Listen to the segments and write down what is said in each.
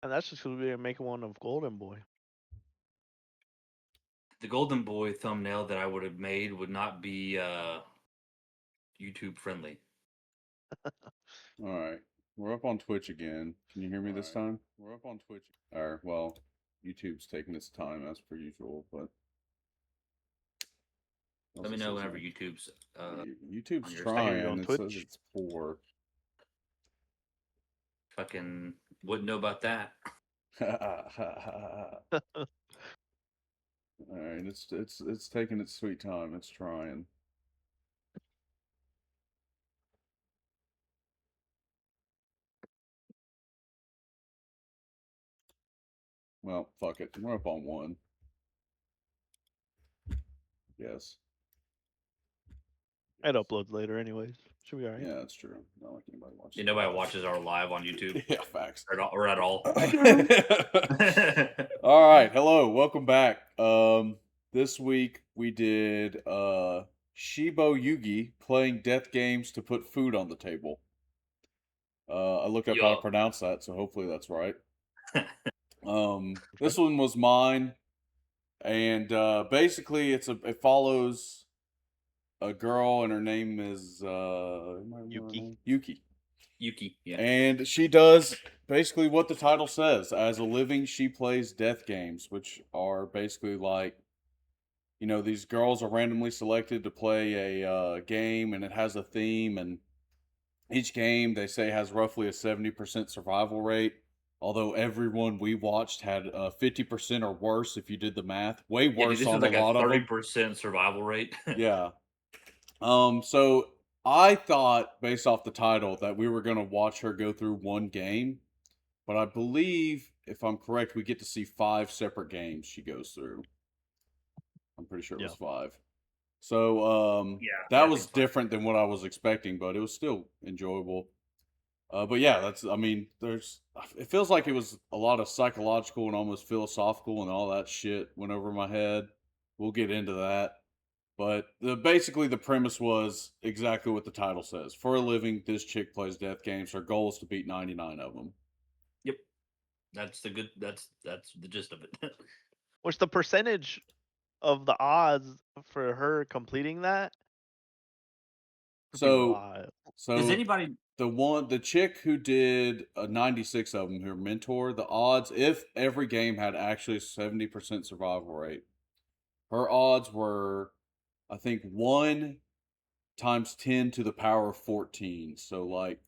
And that's just because we're making one of Golden Boy. The Golden Boy thumbnail that I would have made would not be YouTube friendly. All right. We're up on Twitch again. Can you hear me this time? We're up on Twitch. Or, well, YouTube's taking its time as per usual, but. Let me know whenever YouTube's YouTube's on your trying. on It says Twitch? it's poor. fucking wouldn't know about that. All right, it's taking its sweet time. It's trying. Well, fuck it. We're up on one. Yes. It uploads later, anyways. Should be alright. Yeah, that's true. Not like anybody watches. Yeah, nobody watches our live on YouTube. Yeah, facts. Or at all. All right, hello, welcome back. This week we did Shiboyugi playing death games to put food on the table. I looked up how to pronounce that, so hopefully that's right. This one was mine, and basically it follows a girl, and her name is Yuki. Yuki, yeah. And she does basically what the title says. As a living, she plays death games, which are basically like, you know, these girls are randomly selected to play a game, and it has a theme, and each game they say has roughly a 70% survival rate. Although everyone we watched had 50% or worse if you did the math. Way worse this on was like a lot of them. 30% survival rate. Yeah. So I thought, based off the title, that we were going to watch her go through one game. But I believe, if I'm correct, we get to see 5 separate games she goes through. I'm pretty sure it was 5. So, that was different than what I was expecting, but it was still enjoyable. But yeah, it feels like it was a lot of psychological and almost philosophical, and all that shit went over my head. We'll get into that. But basically the premise was exactly what the title says. For a living, this chick plays death games. Her goal is to beat 99 of them. Yep. That's the gist of it. What's the percentage of the odds for her completing that? So does anybody the chick who did 96 of them, her mentor, the odds, if every game had actually 70% survival rate, her odds were, I think, 1 times 10 to the power of 14. So like,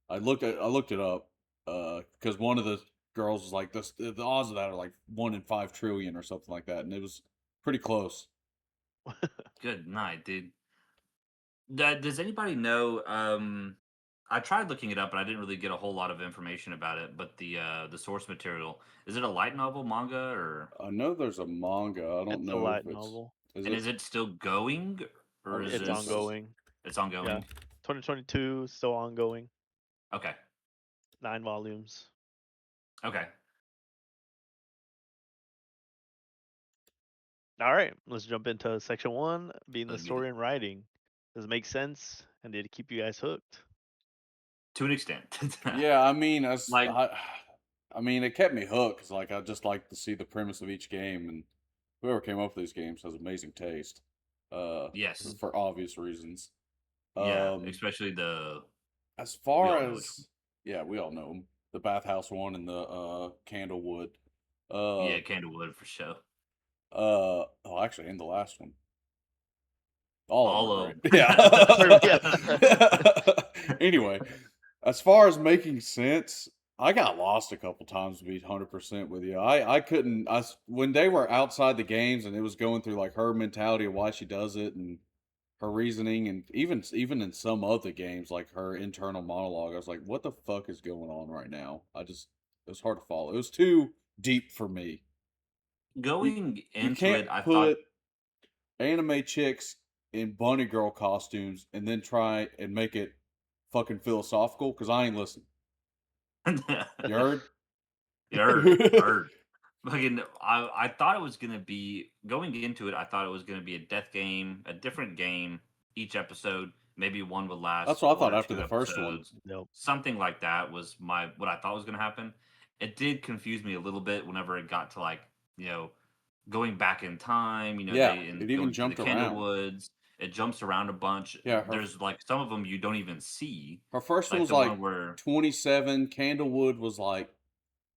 I looked it up because one of the girls was like, the odds of that are like 1 in 5 trillion or something like that, and it was pretty close. Good night, dude. Does anybody know? I tried looking it up, but I didn't really get a whole lot of information about it. But the source material, is it a light novel, manga, or? I know there's a manga. I don't know a light if it's novel. Is it still going, or is it's ongoing? It's ongoing. Yeah. 2022 still ongoing. Okay. 9 volumes. Okay. All right, let's jump into section 1, being the story and writing. Does it make sense, and did it keep you guys hooked? To an extent. Yeah, I mean, I mean, it kept me hooked because, like, I just like to see the premise of each game, and whoever came up with these games has amazing taste. Yes, for obvious reasons. Yeah, especially as far as we all know them. The bathhouse one and the Candlewood. Yeah, Candlewood for sure. Actually, and the last one. All of them. Yeah. Anyway, as far as making sense, I got lost a couple times, to be 100% with you. I couldn't. When they were outside the games and it was going through like her mentality of why she does it and her reasoning, and even in some other games like her internal monologue, I was like, what the fuck is going on right now? It was hard to follow. It was too deep for me. Going into it, I thought anime chicks in bunny girl costumes and then try and make it fucking philosophical, because I ain't listening. You heard? You heard. Fucking, I thought it was gonna be, going into it, I thought it was gonna be a death game, a different game each episode. Maybe one would last. That's what I thought after the first one. Nope. Something like that was what I thought was gonna happen. it did confuse me a little bit whenever it got to like going back in time. Yeah, They it and even going to the jumped around. Candlewoods. It jumps around a bunch. Yeah, There's like some of them you don't even see, her first one like was the one like where 27. Candlewood was like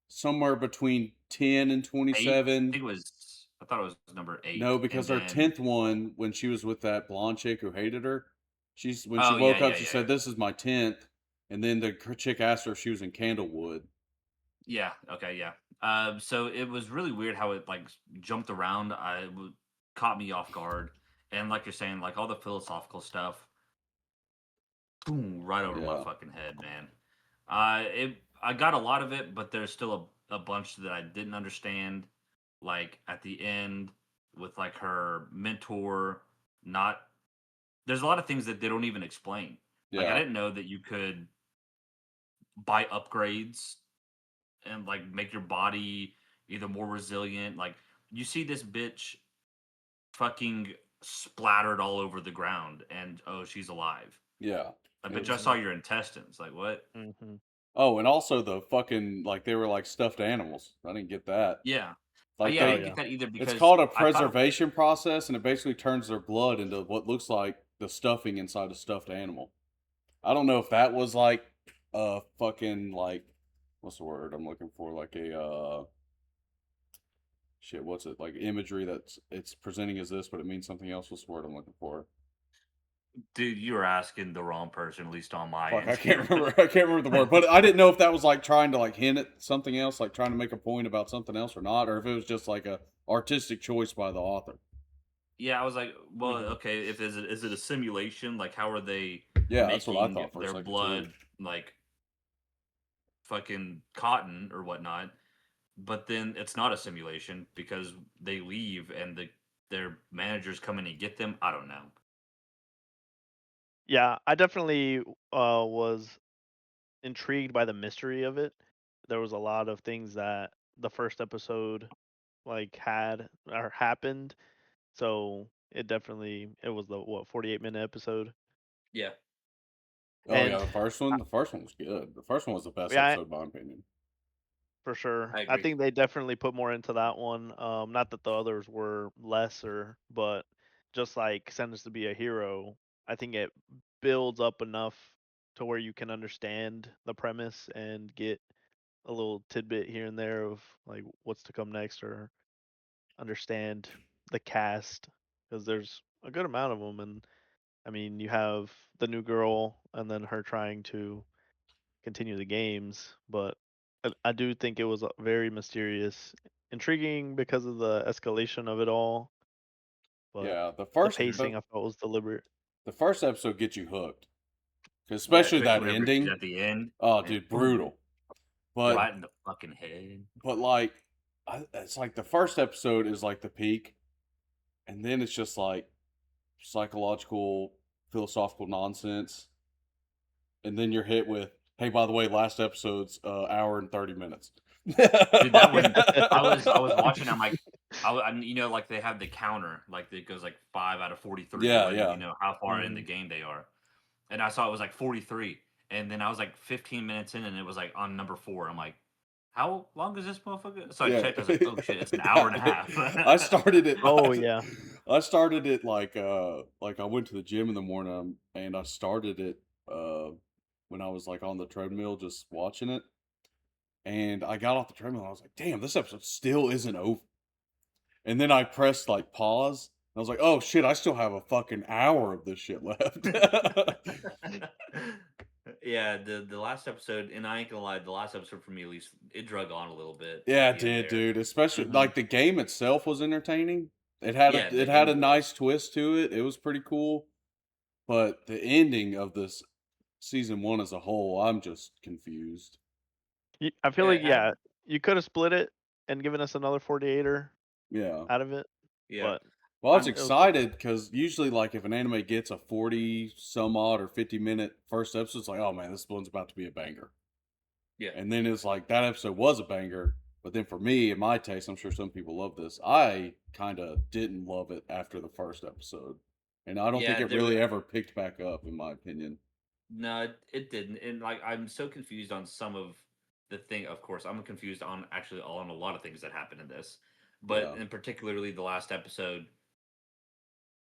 somewhere between 10 and eight. I 27. think it was. I thought it was number No, eight, and because her then 10th one, when she was with that blonde chick who hated her, when she oh yeah, woke up, yeah, she yeah, said, yeah. "This is my 10th." And then the chick asked her if she was in Candlewood. Yeah. Okay. Yeah. So it was really weird how it like jumped around. Caught me off guard, and like you're saying, like all the philosophical stuff, boom, right over my Yeah, fucking head, man. I got a lot of it, but there's still a bunch that I didn't understand. Like at the end with like her mentor, not there's a lot of things that they don't even explain. Like I yeah, didn't know that you could buy upgrades and like make your body either more resilient. Like you see this bitch fucking splattered all over the ground, and oh, she's alive. yeah. I It bet you I was. saw your intestines. Like what? Mm-hmm. Oh, and also the fucking like they were like stuffed animals. I didn't get that. Yeah. Like Yeah, I Oh didn't they, get yeah. that either it's because called a I thought preservation process, and it basically turns their blood into what looks like the stuffing inside a stuffed animal. I don't know if that was like a fucking like what's the word I'm looking for? Like a shit, what's it? Like imagery that's it's presenting as this, but it means something else. What's the word I'm looking for? dude, you were asking the wrong person, at least on my Fuck, end I can't here. remember. I can't remember the word, but I didn't know if that was like trying to like hint at something else, like trying to make a point about something else or not, or if it was just like a artistic choice by the author. Yeah, I was like, well, Mm-hmm. okay, if is it a simulation? Like, how are they Yeah, that's what I making thought for a their second too. blood like fucking cotton or whatnot? But then it's not a simulation because they leave and their managers come in and get them. I don't know. Yeah, I definitely was intrigued by the mystery of it. There was a lot of things that the first episode like had or happened. So it was the what 48-minute episode. Yeah, Oh yeah, And the first one. The first one was good. The first one was the best yeah, episode, in my opinion. for sure. I I agree. think they definitely put more into that one. Not that the others were lesser, but just like Send Us to Be a Hero, I think it builds up enough to where you can understand the premise and get a little tidbit here and there of like what's to come next or understand the cast because there's a good amount of them. And I mean, you have the new girl and then her trying to continue the games, but I do think it was very mysterious, intriguing because of the escalation of it all, but Yeah, the pacing I felt was deliberate. the first episode gets you hooked, Yeah, especially that especially whenever she's ending. at the end Oh, and dude, boom, brutal. But right in the fucking head. like, it's like the first episode is like the peak, and then it's just like psychological, philosophical nonsense, and then you're hit with, hey, by the way, last episode's hour and 30 minutes. Dude, that one I was watching. I'm like, like they have the counter, like it goes like 5 out of 43, Yeah, letting yeah. you know how far in the Mhm. game they are. And I saw it was like 43, and then I was like 15 minutes in, and it was like on number 4. I'm like, how long is this motherfucker? So I Yeah, checked. I was like, oh shit, it's an hour and a yeah. half. I started it. Oh yeah. I started it like I went to the gym in the morning and I started it when I was like on the treadmill just watching it, and I got off the treadmill and I was like, damn, this episode still isn't over. And then I pressed like pause. And I was like, oh shit, I still have a fucking hour of this shit left. Yeah, the last episode, and I ain't gonna lie, the last episode for me at least, it drug on a little bit Yeah, at it the end did, there. dude. Especially Mhm. like the game itself was entertaining. Yeah, the It had a game nice was. twist to it. It was pretty cool. But the ending of this season one as a whole, I'm just confused. I feel Yeah, like it had. yeah, you could have split it and given us another 48er Yeah. out of it, Yeah, but Well, I was it was perfect. excited because usually, like, if an anime gets a 40 some odd or 50-minute first episode, it's like, oh man, this one's about to be a banger. yeah, And then it's like that episode was a banger. But then for me, in my taste, I'm sure some people love this. I kind of didn't love it after the first episode. And I don't think yeah. it There, really ever picked back up, in my opinion. no, it didn't. And like, I'm so confused on some of the thing, of course, I'm confused on actually on a lot of things that happen in this, but Yeah. in particularly the last episode,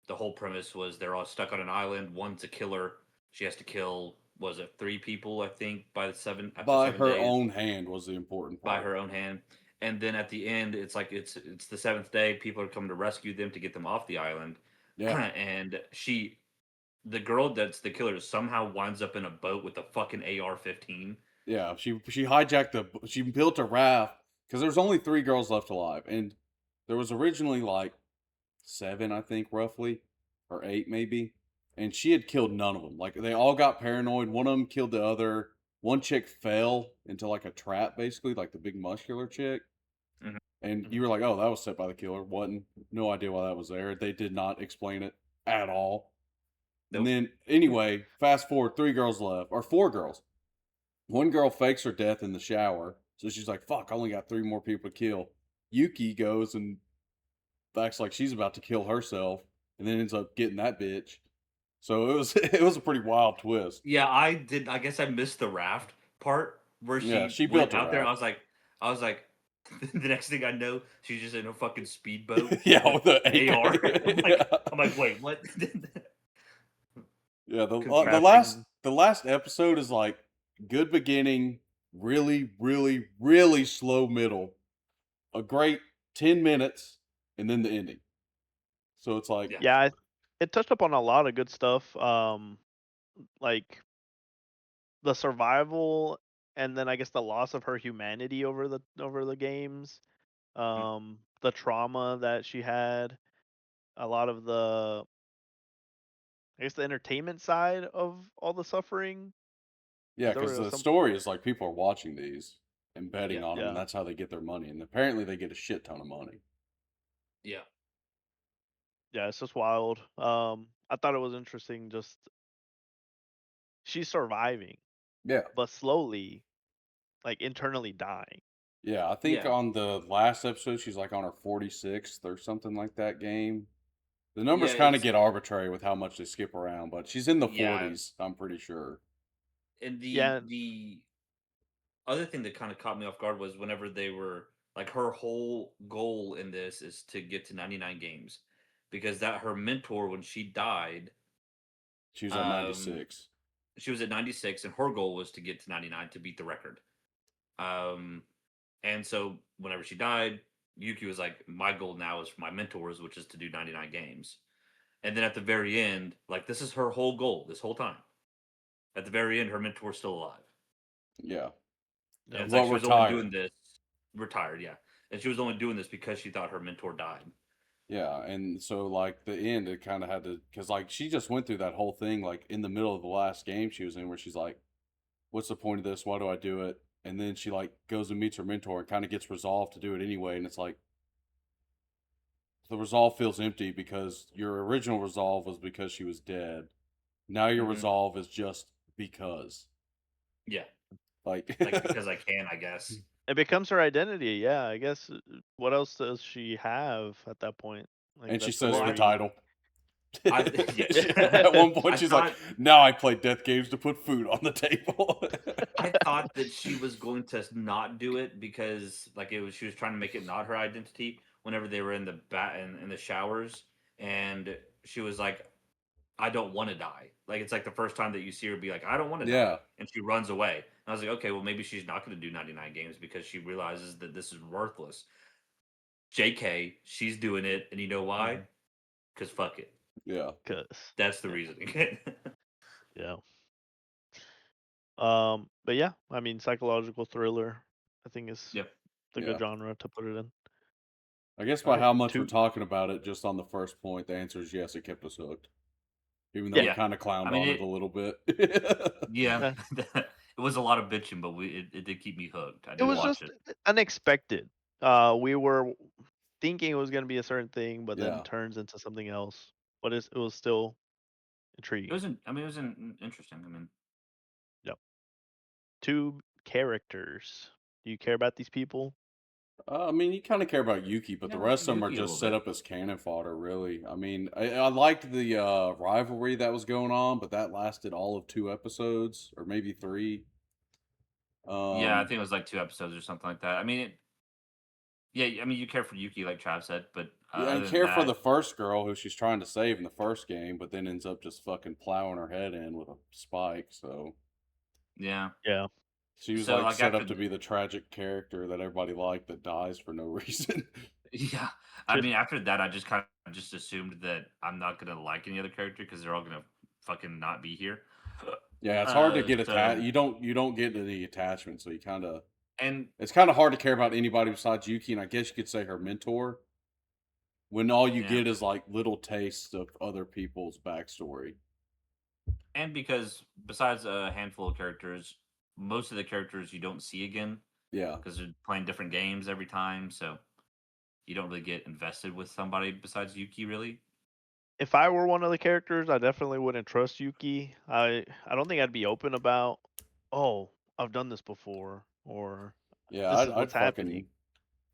the whole premise was they're all stuck on an island. One's a killer. She has to kill, was it 3 people? I think by the seven after By seven her days own hand was the important by part. her own hand. And then at the end, it's like it's the seventh day. People are coming to rescue them to get them off the island, Yeah. and the girl that's the killer, somehow winds up in a boat with a fucking AR-15. Yeah, she hijacked she built a raft because there's only 3 girls left alive, and there was originally like 7, I think, roughly, or 8 maybe, and she had killed none of them. Like they all got paranoid. One of them killed the other. One chick fell into like a trap, basically, like the big muscular chick, Mhm. and you Mhm. were like, "Oh, that was set by the killer." Wasn't. No idea why that was there. They did not explain it at all. And Nope. then anyway, fast forward, 3 girls left, or 4 girls. One girl fakes her death in the shower, so she's like, "Fuck, I only got 3 more people to kill." Yuki goes and acts like she's about to kill herself, and then ends up getting that bitch. So it was it was a pretty wild twist. Yeah, I did. I guess I missed the raft part where Yeah, she she went built a out there. raft. I was like, the next thing I know, she's just in a fucking speedboat Yeah, with with the AR. AK. Yeah, I'm like, wait, what? yeah. Crafting. The last episode is like good beginning, really, really, really slow middle, a great 10 minutes, and then the ending. So it's like, Yeah. Yeah, it touched up on a lot of good stuff. Like the survival, and then I guess the loss of her humanity over the games. Mm. The trauma that she had. A lot of the, I guess, the entertainment side of all the suffering. yeah, Because there because were the some. story is like people are watching these and betting Yeah. on them, and Yeah. that's how they get their money. And apparently, they get a shit ton of money. Yeah. Yeah, it's just wild. I thought it was interesting. Just she's surviving, Yeah, but slowly, like internally dying. yeah. I think Yeah. on the last episode, she's like on her 46th or something like that game. The Yeah. numbers kind of It's get arbitrary with how much they skip around, but she's in the yeah. 40s. I'm pretty sure. And Yeah. the other thing that kind of caught me off guard was whenever they were like her whole goal in this is to get to 99 games because that her mentor when she died, She was at um 96. she was at 96 and her goal was to get to 99 to beat the record. Um and so whenever she died, Yuki was like, my goal now is for my mentors, which is to do 99 games. And then at the very end, like this is her whole goal this whole time. At the very end, her mentor's still alive. Yeah. And Yep. it's like Well, she was only retired. doing this retired, yeah. And she was only doing this because she thought her mentor died. Yeah, and so like the end, it kind of had to, because like she just went through that whole thing like in the middle of the last game she was in, where she's like, "What's the point of this? Why do I do it?" And then she like goes and meets her mentor and kind of gets resolved to do it anyway, and it's like the resolve feels empty because your original resolve was because she was dead. Now your Hmm. resolve is just because, Yeah, like, like because I can, I guess. It becomes her identity. Yeah, I guess. What else does she have at that point? Like and she that's a says Well, the very. title. I yeah, At one point, I she's like, thought "Now I play death games to put food on the table." I thought that she was going to not do it because like it was she was trying to make it not her identity. Whenever they were in the in the showers, and she was like, I don't want to die. Like it's like the first time that you see her be like, I don't want to die, Yeah, and she runs away. And I was like, okay, well maybe she's not going to do 99 games because she realizes that this is worthless. JK, she's doing it, and you know why? Mhm. Because fuck it. yeah, 'Cause, That's the yeah, reasoning. yeah. But yeah, I mean, psychological thriller, I think is Yep. the good yeah. genre to put it in. I guess All by right, how much we're two. talking about it, just on the first point, the answer is yes. It kept us hooked, even though Yeah, we Yeah. kind of I clowned mean on it it. a little bit. Yeah. yeah. It was a lot of bitching, but it did keep me hooked. I It did was Yeah, watch just it. unexpected. We were thinking it was going to be a certain thing, but then yeah. turns into something else. But it was still It intriguing. was. I mean, it was interesting. I mean, Yep. Two characters. Do you care about these people? I mean, you kind of care about Yuki, but the yeah, rest of them are Yuki a little just set bit. up as cannon fodder, really. I mean, I liked the rivalry that was going on, but that lasted all of 2 episodes, or maybe 3. Yeah, I Um, think it was like 2 episodes or something like that. I mean, yeah, I mean, you care for Yuki, like Trav said, but yeah, I other than care for that, the first girl who she's trying to save in the first game, but then ends up just fucking plowing her head in with a spike. So yeah. Yeah. she was So like like set after up to be the tragic character that everybody liked that dies for no reason. yeah, I mean, after that, I just kind of just assumed that I'm not gonna like any other character because they're all gonna fucking not be here. Yeah, it's hard to get attached. So You don't get any attachment, so you kind of and it's kind of hard to care about anybody besides Yuki, and I guess you could say her mentor. When all you yeah, get is like little tastes of other people's backstory. and because besides a handful of characters, most of the characters you don't see again Yeah, because they're playing different games every time. So you don't really get invested with somebody besides Yuki, really. If I were one of the characters, I definitely wouldn't trust Yuki. I don't think I'd be open about, oh, I've done this before, or yeah, this is I'd what's happening.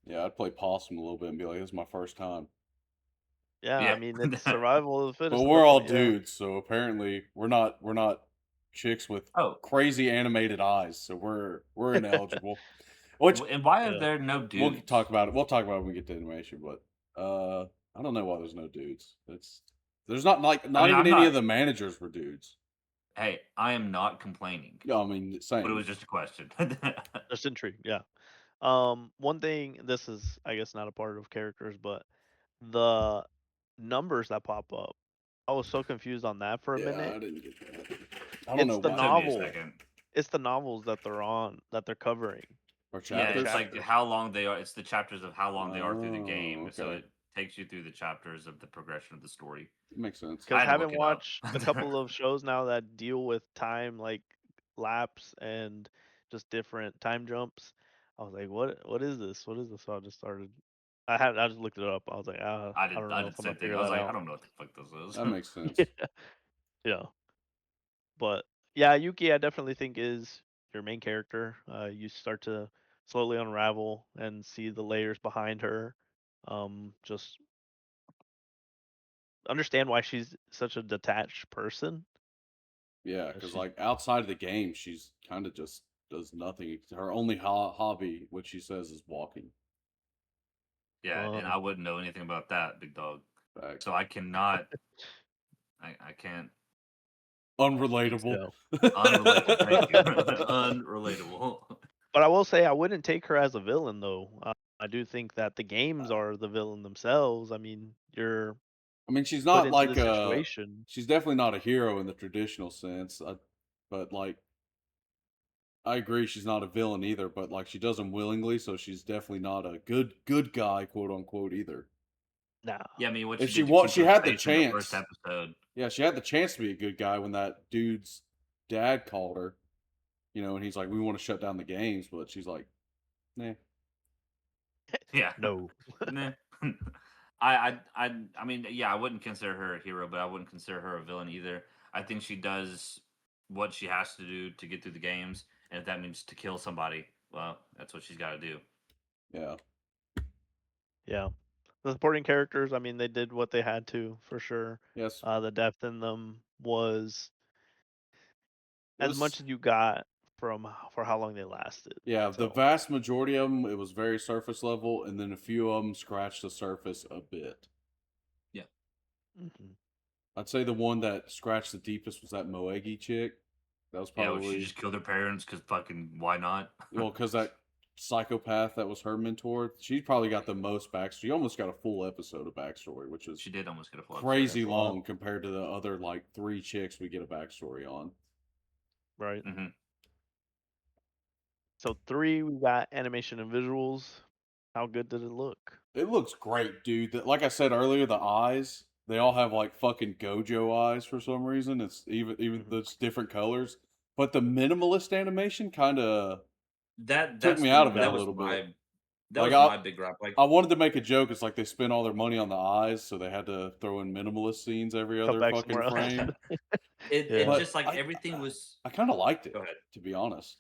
fucking yeah, I'd play possum a little bit and be like, "This is my first time." Yeah, I Yeah. mean it's survival of the But fittest at we're that all point. Yeah. dudes, so apparently we're not chicks with Oh, crazy animated eyes, so we're ineligible. Which and why are Yeah. there no we'll talk dudes? about it. We'll talk about it when we get to animation, but I don't know why there's no dudes. There's not like I not mean, even I'm any not. of the managers were dudes. Hey, I am not complaining, Yeah, I mean, but it same. was just a question. Just intrigued. Yeah. One thing, this is I guess not a part of characters, but the numbers that pop up, I was so confused on that for a Yeah, minute. I didn't get that. I don't know It's the It why. took me a novel. second. It's the novels that they're on that they're covering. Or Yeah, The it's chapters? like chapters. how long they are. It's the chapters of how long they are through the Oh, game, so okay. it takes you through the chapters of the progression of the story. Makes sense. I Because had to look having it up. watched a couple of shows now that deal with time, like lapse and just different time jumps, I was like, what is this? What is this? So I just started. I just looked it up. I was like, I don't I know did if the I'm gonna same thing. figure I was that like, I out. don't know what the fuck this That is. makes sense. Yeah, but yeah, Yuki, I definitely think is your main character. You start to slowly unravel and see the layers behind her. Just understand why she's such a detached person. Yeah, because She's like outside of the game, she's kind of just does nothing. Her only hobby, what she says, is walking. Yeah, and uh, I wouldn't know anything about that, big dog. Facts. So I cannot. I can't speak to Unrelatable. yeah. unrelatable. Thank you. Unrelatable. But I will say I wouldn't take her as a villain though. I do think that the games are the villain themselves. I mean, you're I mean, she's put not into like this a. situation. She's definitely not a hero in the traditional sense. But like, I agree, she's not a villain either. But like, she does them willingly, so she's definitely not a good guy, quote unquote, either. Nah. Yeah, I mean, what If she she did to want, she Kiku's had the face in the first chance. episode. Yeah, she had the chance to be a good guy when that dude's dad called her. And he's like, "We want to shut down the games," but she's like, "Nah." Yeah. No. Nah. I mean, yeah, I wouldn't consider her a hero, but I wouldn't consider her a villain either. I think she does what she has to do to get through the games, and if that means to kill somebody, well, that's what she's got to do. Yeah. Yeah. The supporting characters, I mean, they did what they had to for sure. Yes. The depth in them was It as was. much as you got from for how long they lasted. Yeah, the So, vast majority of them, it was very surface level, and then a few of them scratched the surface a bit. Yeah. mhm. I'd say the one that scratched the deepest was that Moegi chick. That was Yeah, well, she probably just killed her parents because fucking why not? well, because that psychopath that was her mentor, she probably got the most backstory. She almost got a full episode of backstory, which is She did almost get a full episode. crazy That's a lot, long compared to the other like 3 chicks we get a backstory on. right? Hmm. So 3, we got animation and visuals. How good did it look? It looks great, dude. Like I said earlier, the eyes, they all have like fucking Gojo eyes for some reason. It's even Mhm. those different colors. But the minimalist animation kind of took me out of it a Yeah. little bit. That Like was my big gripe. Like I wanted to make a joke. It's like they spent all their money on the eyes, so they had to throw in minimalist scenes every Cut other back fucking somewhere else. frame. it Yeah. But just like everything was. I kind of liked it, Go ahead. to be honest.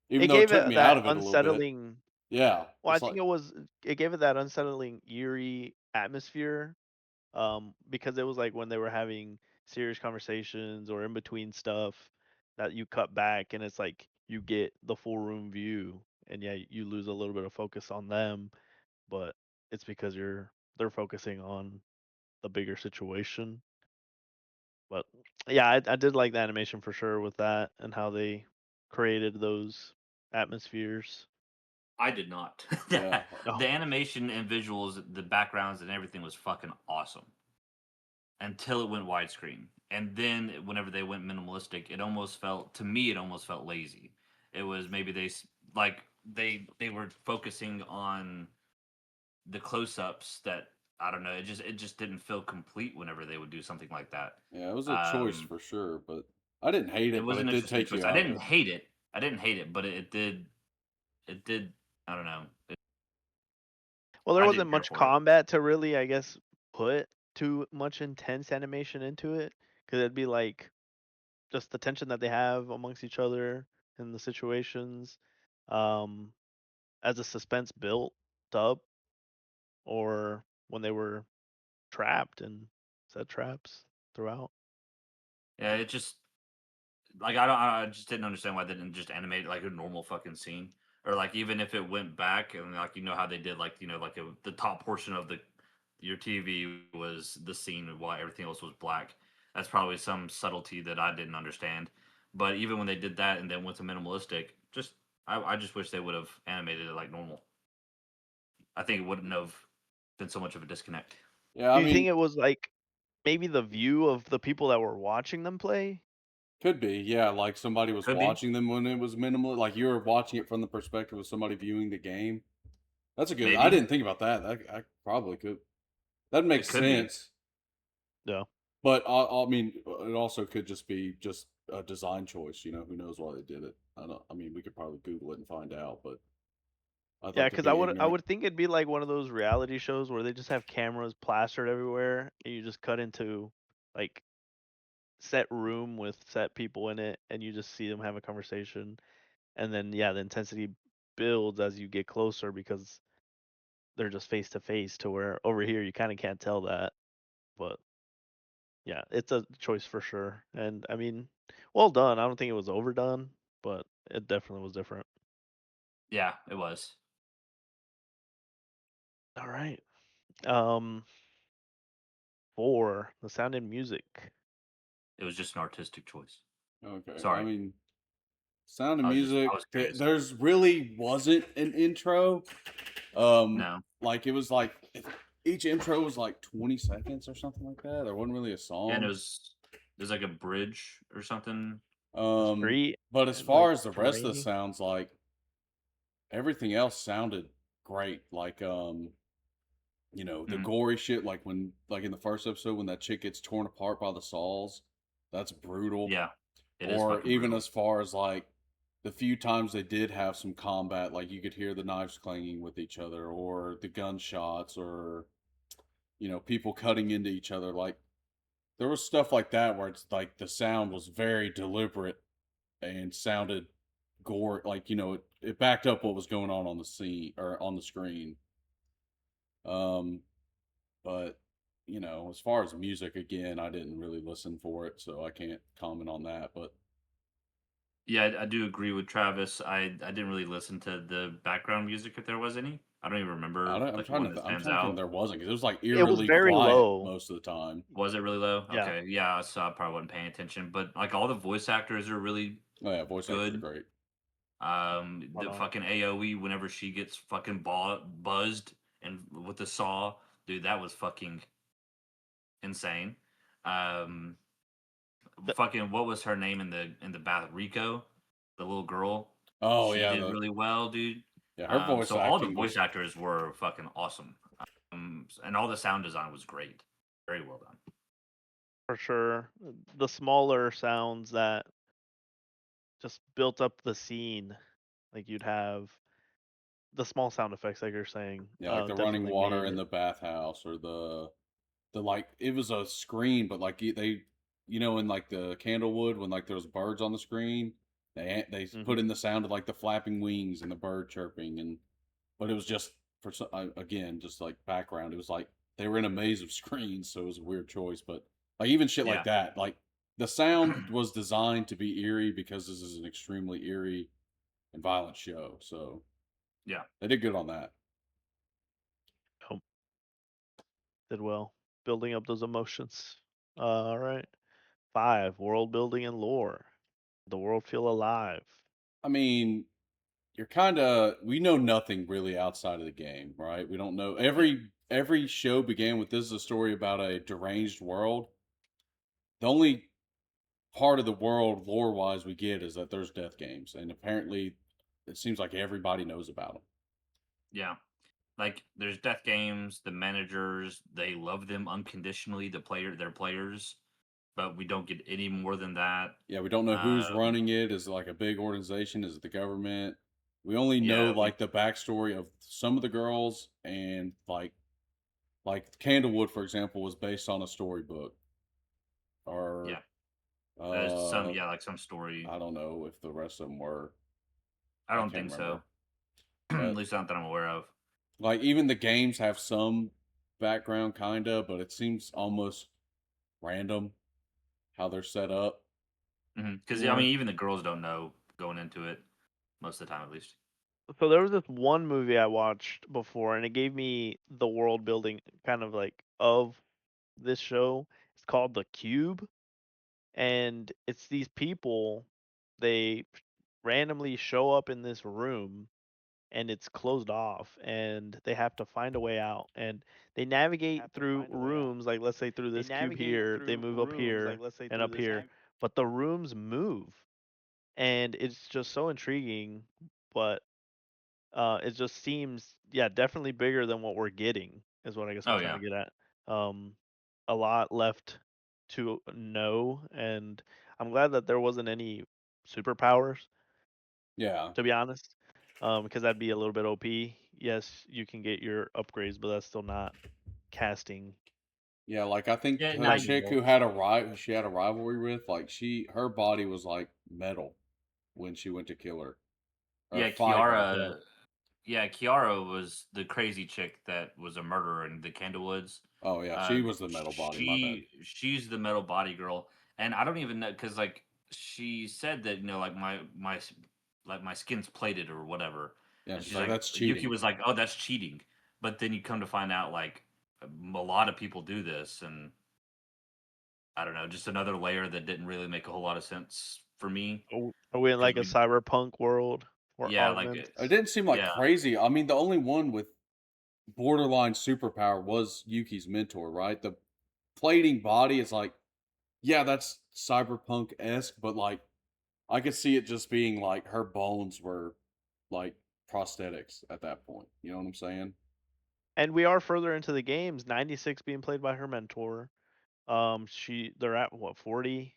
Even It though it gave took it me out that of it a little bit. unsettling. Yeah, Well, I it's think like it gave it that unsettling, eerie atmosphere. Because it was like when they were having serious conversations or in between stuff that you cut back, and it's like you get the full room view, and yeah, you lose a little bit of focus on them, but it's because they're focusing on the bigger situation. But yeah, I did like the animation for sure with that and how they created those atmospheres. I did not. Yeah. The Oh, animation and visuals, the backgrounds and everything was fucking awesome until it went widescreen. And then whenever they went minimalistic, it almost felt to me it almost felt lazy. It was maybe like they were focusing on the close-ups that I don't know, it just didn't feel complete whenever they would do something like that. Yeah, it was a choice Um for sure, but I didn't hate it it, but was it an did interesting take choice. you I out of didn't it. hate it. I didn't hate it, but it did I don't know. well, there I wasn't didn't care much for it. combat to really, I guess, put too much intense animation into it, because it'd be like just the tension that they have amongst each other in the situations, um, as the suspense built up, or when they were trapped and set traps throughout. Yeah, it just like I just didn't understand why they didn't just animate it like a normal fucking scene, or like even if it went back and like how they did like like the top portion of the your TV was the scene while everything else was black. That's probably some subtlety that I didn't understand. But even when they did that and then went to minimalistic, just I just wish they would have animated it like normal. I think it wouldn't have been so much of a disconnect. Yeah, Do I you think mean, it was like maybe the view of the people that were watching them play? could be. Yeah, like somebody was Could be, watching them when it was minimal. Like you were watching it from the perspective of somebody viewing the game. That's a good. I maybe didn't think about that. I probably could. That makes it could be. sense. Yeah. But I mean, it also could just be just a design choice. You know, who knows why they did it? I don't. I mean, we could probably Google it and find out. But I'd Yeah, like to because I be would I ignorant. would think it'd be like one of those reality shows where they just have cameras plastered everywhere, and you just cut into like set room with set people in it, and you just see them have a conversation, and then yeah, the intensity builds as you get closer because they're just face to face. To where over here you kind of can't tell that, but yeah, it's a choice for sure. And I mean, well done. I don't think it was overdone, but it definitely was different. Yeah, it was. All right. Um, 4, the sound and music. It was just an artistic choice. Okay. I Sorry, mean, Sound of I Music. was curious. There's really wasn't an intro. Um, No, like it was like each intro was like 20 seconds or something like that. There wasn't really a yeah, and song. there's like a bridge or something. The Um, street but as and like far as the it's rest of the rainy. sounds, like everything else sounded great. Like the Mm, gory shit, like when like in the first episode when that chick gets torn apart by the saws, that's brutal. yeah, it is Or fucking even brutal. as far as like the few times they did have some combat, like you could hear the knives clanging with each other, or the gunshots, or people cutting into each other. Like there was stuff like that where it's like the sound was very deliberate and sounded gore, like it backed up what was going on the scene or on the screen. Um, but as far as music, again, I didn't really listen for it, so I can't comment on that. But Yeah, I do agree with Travis. I didn't really listen to the background music if there was any. I don't even I remember don't, like one that I'm stands trying to think out. there wasn't because it was like It was eerily very quiet low. most of the time. Was it really low? Yeah, Okay, yeah, so I probably wasn't paying attention. But like all the voice actors are really Oh yeah, voice actors are good. great. spot The on. fucking AOE whenever she gets fucking buzzed and with the saw, dude, that was fucking insane. Um, The- fucking what was her name in the bath? Rico, the little girl. Oh She yeah, did the really well, dude. yeah her voice So all the acting voice was actors were fucking awesome, and all the sound design was great, very well done. for sure. The smaller sounds that just built up the scene, like you'd have the small sound effects, like you're saying, yeah, like the running definitely water made in it. the bathhouse or the like it was a screen, but like they in like the Candlewood when like there was birds on the screen, they put Hmm. in the sound of like the flapping wings and the bird chirping but it was just for some again just like background. It was like they were in a maze of screens, so it was a weird choice. But like even shit like Yeah, that, like the sound was designed to be eerie because this is an extremely eerie and violent show. So Yeah. they did good on that. Oh, did well. Building up those emotions. All right. 5. World building and lore. The world feel alive. I mean, we know nothing really outside of the game, right? We don't know. Every show began with, this is a story about a deranged world. The only part of the world lore wise we get is that there's death games, and apparently it seems like everybody knows about them. Yeah. Like there's death games, the managers, they love them unconditionally, their players, but we don't get any more than that. Yeah, we don't know who's running it. Is it like a big organization? Is it the government? We only know Yeah, like the backstory of some of the girls, and like Candlewood, for example, was based on a storybook. Or yeah. There's some uh like some story. I don't know if the rest of them were. I I don't can't think so. remember. At But least not that I'm aware of. like even the games have some background kinda, but it seems almost random how they're set up. Because I Yeah. mean, even the girls don't know going into it most of the time, at least. So there was this one movie I watched before, and it gave me the world building kind of like of this show. It's called The Cube, and it's these people. They randomly show up in this room, and it's closed off, and they have to find a way out. And they navigate through rooms, like let's say through this cube here, they move up here and up here, but the rooms move, and it's just so intriguing. But it just seems, yeah, definitely bigger than what we're getting, is what I guess I'm Oh trying yeah, to get at. Um, a lot left to know, and I'm glad that there wasn't any superpowers, Yeah. to be honest, because that'd be a little bit OP. Yes, you can get your upgrades, but that's still not casting. Yeah, like I think yeah. the Now, chick who she had a rivalry with, like her body was like metal when she went to kill her or yeah, fight her. Yeah. Kiara was the crazy chick that was a murderer in the Candlewoods. Oh yeah, she was the metal body. My bad. She's the metal body girl, and I don't even know because like she said that like like my skin's plated or whatever, Yeah, and she's she's like, like that's Yuki cheating. was like, oh, that's cheating, but then you come to find out like a lot of people do this, and I don't know, just another layer that didn't really make a whole lot of sense for me Are we in because like a cyberpunk world or yeah, like It augments? didn't seem like yeah, crazy. I mean, the only one with borderline superpower was Yuki's mentor, right? The plating body is like, yeah, that's cyberpunk esque, but like I could see it just being like her bones were like prosthetics at that point. You know what I'm saying? And we are further into the games. 96 being played by her mentor. They're at what, 40?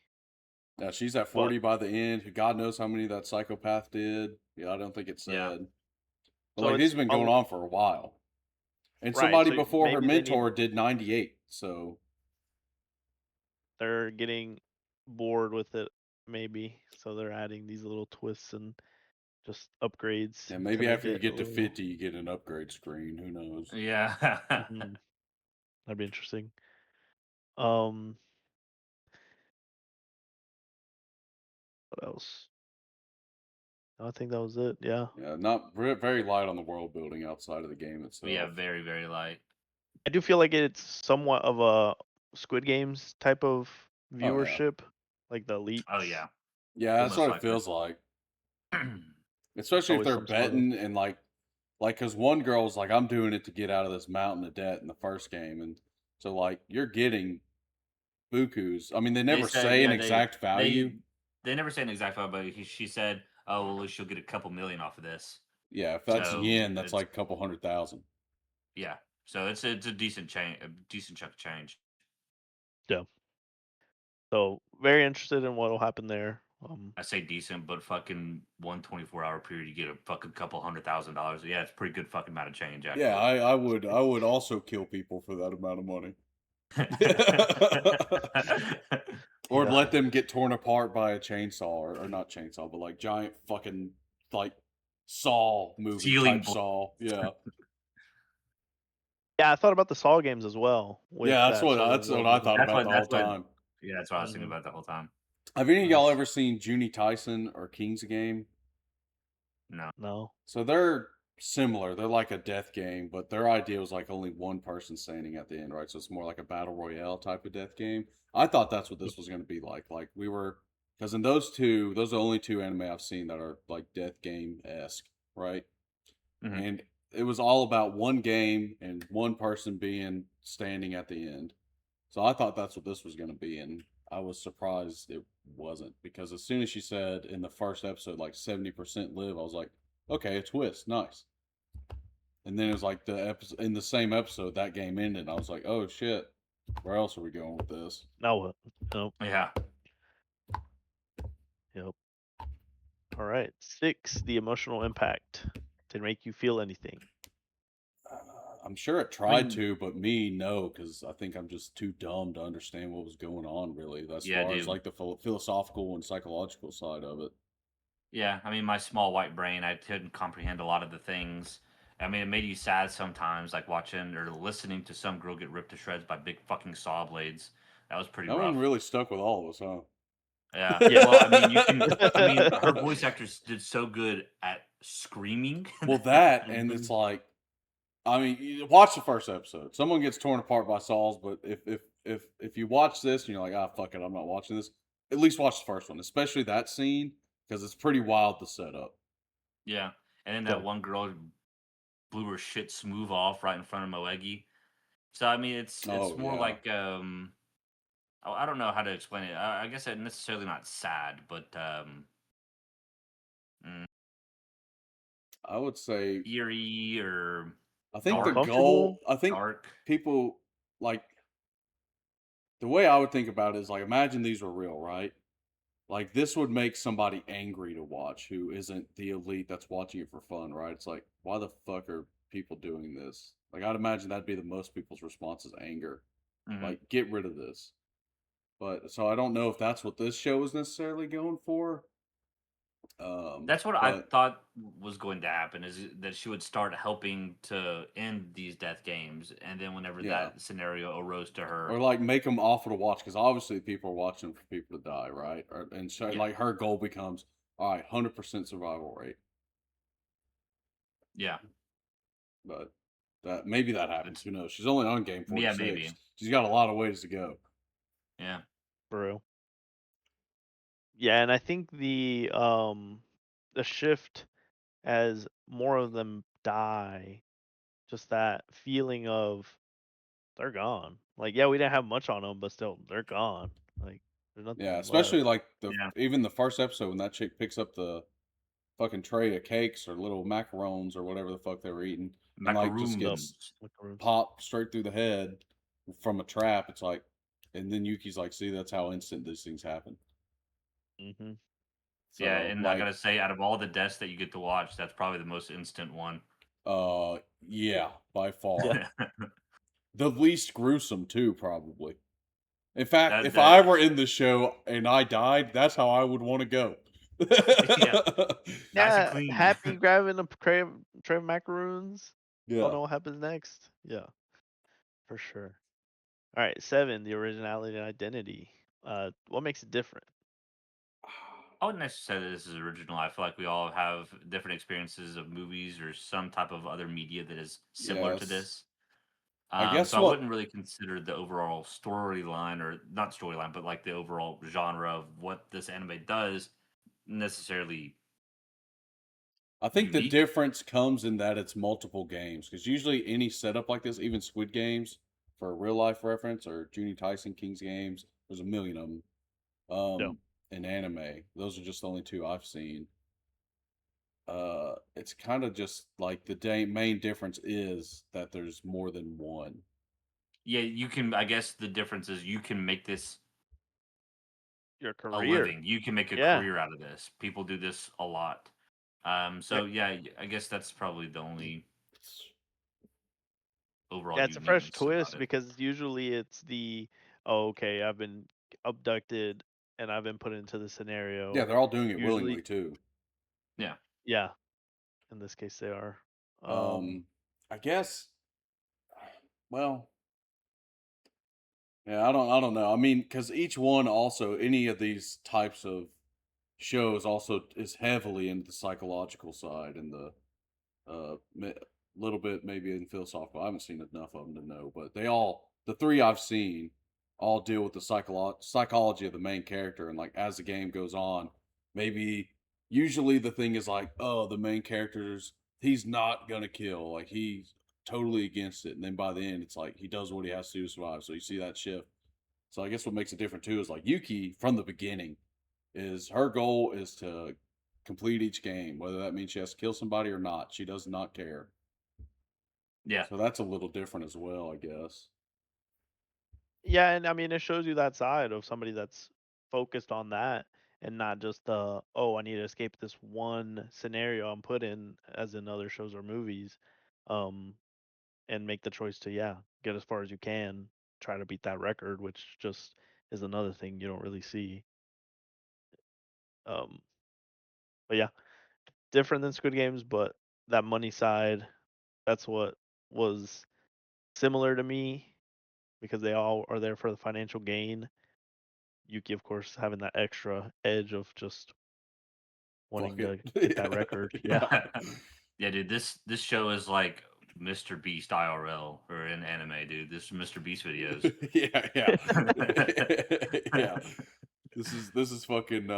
Yeah, she's at But 40 by the end. Who God knows how many that psychopath did. Yeah, I don't think it yeah. said. But so like these it's have been going on for a while. And right. somebody So before her maybe they need mentor did 98. So they're getting bored with it, maybe. So they're adding these little twists and just upgrades yeah, to maybe make after you it a get to little. 50, you get an upgrade screen. Who knows? Yeah. Mhm, that'd be interesting. Um, what else? I think that was it. Yeah, Yeah, not very light on the world building outside of the game Yeah, itself. very, very light. I do feel like it's somewhat of a Squid Games type of Oh yeah, viewership, like the Oh elites. yeah, yeah, that's most what it likely. feels like. Especially if Always they're some sort of. betting and like, cause one girl's like, I'm doing it to get out of this mountain of debt in the first game, and so like you're getting bukus. I mean, they They never said, say an yeah, exact value. they never say an exact value, but she said, "Oh, well, she'll get a couple million off of this." Yeah, if that's So yen, that's it's like a couple 100,000. yeah, so it's a decent change, a decent chunk of change. Yeah. So very interested in what will happen there. I say decent, but fucking 1 24-hour period, you get a fucking couple $100,000. Yeah, it's a pretty good fucking amount of change Yeah, actually. I would also kill people for that amount of money. Or Yeah. let them get torn apart by a chainsaw or not chainsaw, but like giant fucking like saw movie Ceiling type saw. Yeah. Yeah, I thought about the Saw games as well with Yeah, that sort of that's what world I building. thought about the whole That's what time. yeah, that's what I was thinking Mhm. about the whole time. Have any of y'all Nice. ever seen Junie Tyson or King's Game? No. No. So they're similar. They're like a death game, but their idea was like only one person standing at the end, right? So it's more like a battle royale type of death game. I thought that's what this was going to be like. Like we were, because in those two, those are the only two anime I've seen that are like death game esque, right? Hmm. And it was all about one game and one person being standing at the end. So I thought that's what this was going to be, and I was surprised it wasn't because as soon as she said in the first episode like 70% live, I was like, okay, a twist, nice. And then it was like the episode in the same episode that game ended. And I was like, oh shit, where else are we going with this? No. Nope. Yeah. Yep. All right. 6. The emotional impact. Did it make you feel anything? I'm sure it I tried mean, to, but me, no, because I think I'm just too dumb to understand what was going on, really, as yeah, far as dude. like the philosophical and psychological side of it. Yeah, I mean, my small white brain, I couldn't comprehend a lot of the things. I mean, it made you sad sometimes, like watching or listening to some girl get ripped to shreds by big fucking saw blades. That was pretty That one rough. really stuck with all of us, huh? Yeah. Yeah. Well, I mean, you can. I mean, her voice actress did so good at screaming. Well, that, and it's Mhm. like, I mean, you watch the first episode. Someone gets torn apart by saws, but if you watch this and you're like, ah, fuck it, I'm not watching this. At least watch the first one, especially that scene because it's pretty wild to set up. Yeah, and then that Def- one girl blew her shit smooth off right in front of Moegi. So I mean, it's Oh more yeah, like I don't know how to explain it. I guess it's necessarily not sad, but mm, I would say. eerie or I think the dark, Uncomfortable? goal. I think dark. people like the way I would think about it is like imagine these were real, right? Like this would make somebody angry to watch who isn't the elite that's watching it for fun, right? It's like, why the fuck are people doing this? Like I'd imagine that'd be the most people's response is anger. Hmm. Like, get rid of this. But so I don't know if that's what this show is necessarily going for. That's what I But thought was going to happen is that she would start helping to end these death games, and then whenever yeah, that scenario arose to or her, like make them awful to watch because obviously people are watching for people to die, right? And so yeah, like her goal becomes all right, 100% survival rate. yeah, But that maybe that happens. it's Who knows? She's only on game yeah, 46. maybe, She's got a lot of ways to go. yeah. For real. Yeah, and I think the shift as more of them die, just that feeling of they're gone. Like, yeah, we didn't have much on them, but still, they're gone. Like, there's Yeah, nothing left. especially like the Yeah, even the first episode when that chick picks up the fucking tray of cakes or little macarons or whatever the fuck they were eating and like just Yep. macaroons. gets Macaroons. popped straight through the head from a trap. It's like, and then Yuki's like, see, that's how instant these things happen. Hmm. Yeah, So and I like, gotta say, out of all the deaths that you get to watch, that's probably the most instant one. yeah, by Yeah. far the least gruesome too, probably. In fact, that if that I were in the show and I died, that's how I would want to go. yeah, nice and Yeah, clean. happy grabbing a tray of macaroons. Don't Yeah. know what happens next. Yeah, for sure. All right, 7, the originality and identity. What makes it different? I wouldn't necessarily say this is original. I feel like we all have different experiences of movies or some type of other media that is similar to Yes. this. I guess So I what wouldn't really consider the overall storyline or not storyline, but like the overall genre of what this anime does necessarily I think the unique. difference comes in that it's multiple games because usually any setup like this, even Squid Games for a real life reference or Junior Tyson King's games, there's a million of them. Yeah. In anime, those are just the only two I've seen. It's kind of just like the main difference is that there's more than one. Yeah, you can. I guess the difference is you can make this Your a career. living. You can make a Yeah. career out of this. People do this a lot. Yeah, So yeah, I guess that's probably the only overall yeah, it's a fresh uniqueness about twist it. because usually it's oh, okay, I've been abducted and I've been put into the Yeah, scenario. they're all doing it willingly Usually, too. Yeah. yeah, in this case they are. Um, Um, I guess. Well, yeah, I don't know. I mean, because each one also any of these types of shows also is heavily into the psychological side and the little bit maybe in philosophical. I haven't seen enough of them to know, but the three I've seen, all deal with the psychology of the main character, and like as the game goes on, maybe usually the thing is like, oh, the main character's he's not gonna kill, like he's totally against it, and then by the end, it's like he does what he has to do to survive. So you see that shift. So I guess what makes it different too is like Yuki from the beginning is her goal is to complete each game, whether that means she has to kill somebody or not. She does not care. Yeah. So that's a little different as well, I guess. Yeah, and I mean, it shows you that side of somebody that's focused on that and not just oh, I need to escape this one scenario I'm put in, as in other shows or movies, um, and make the choice to, yeah, get as far as you can, try to beat that record, which just is another thing you don't really see. Um, but yeah, different than Squid Games, but that money side, that's what was similar to me because they all are there for the financial gain. Yuki, of course, having that extra edge of just Fuck wanting it. to get that record. Yeah. Yeah. Yeah, dude, this show is like Mr. Beast IRL or in anime, dude. This is Mr. Beast videos. Yeah, yeah. Yeah. This is fucking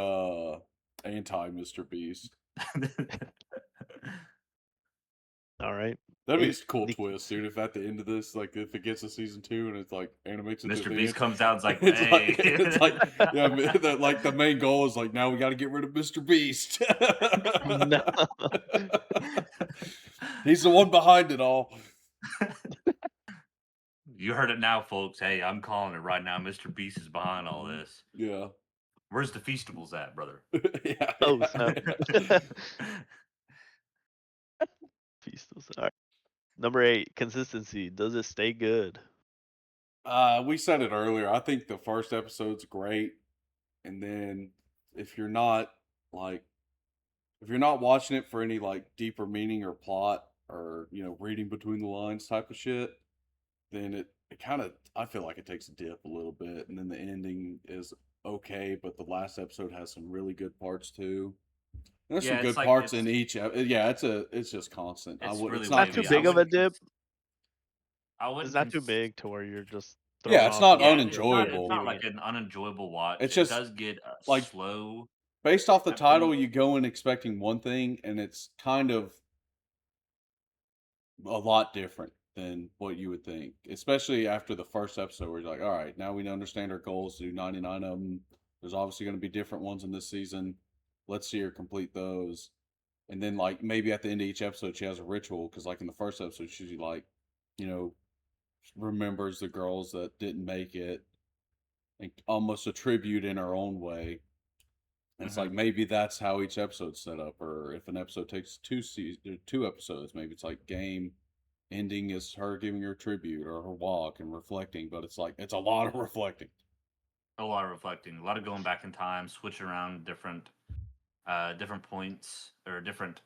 anti Mr. Beast. All right. That'd be a 8. cool The twist, dude. If at the end of this, like, if it gets to season 2 and it's like animates into a Mr. thing, Beast comes out and's like, it's like, hey. yeah, like the main goal is like now we got to get rid of Mr. Beast. No. He's the one behind it all. You heard it now, folks. Hey, I'm calling it right now. Mr. Beast is behind all this. Yeah, Where's the Feastables at, brother? yeah, Oh, snap. yeah. Feastals. All right. Number 8, consistency. Does it stay good? We said it earlier. I think the first episode's great, and then if you're not like if you're not watching it for any like deeper meaning or plot or reading between the lines type of shit, then it kind of I feel like it takes a dip a little bit, and then the ending is okay, but the last episode has some really good parts too. There's some Yeah, it's good like parts in each. Yeah, it's just constant. I it's would. really It's Not not too wavy. I big of consistent. a wouldn't dip. I It's wouldn't not too big to where you're just Yeah, thrown it's off not and yeah, it's unenjoyable. not continuing like it. an unenjoyable watch. It's It just does get like slow based off the at title, points. you go in expecting one thing, and it's kind of a lot different than what you would think, especially after the first episode where you're like, all right, now we understand our goals, do 99 of them. There's obviously going to be different ones in this season. Let's see her complete those. And then, like, maybe at the end of each episode, she has a ritual. Because, like, in the first episode, she, like, you know, remembers the girls that didn't make it and almost a tribute in her own way. And it's Mhm. like maybe that's how each episode's set up, or if an episode takes two episodes, maybe it's like game ending is her giving her tribute or her walk and reflecting. But it's like it's a lot of reflecting. A lot of reflecting, a lot of going back in time, switching around different points or different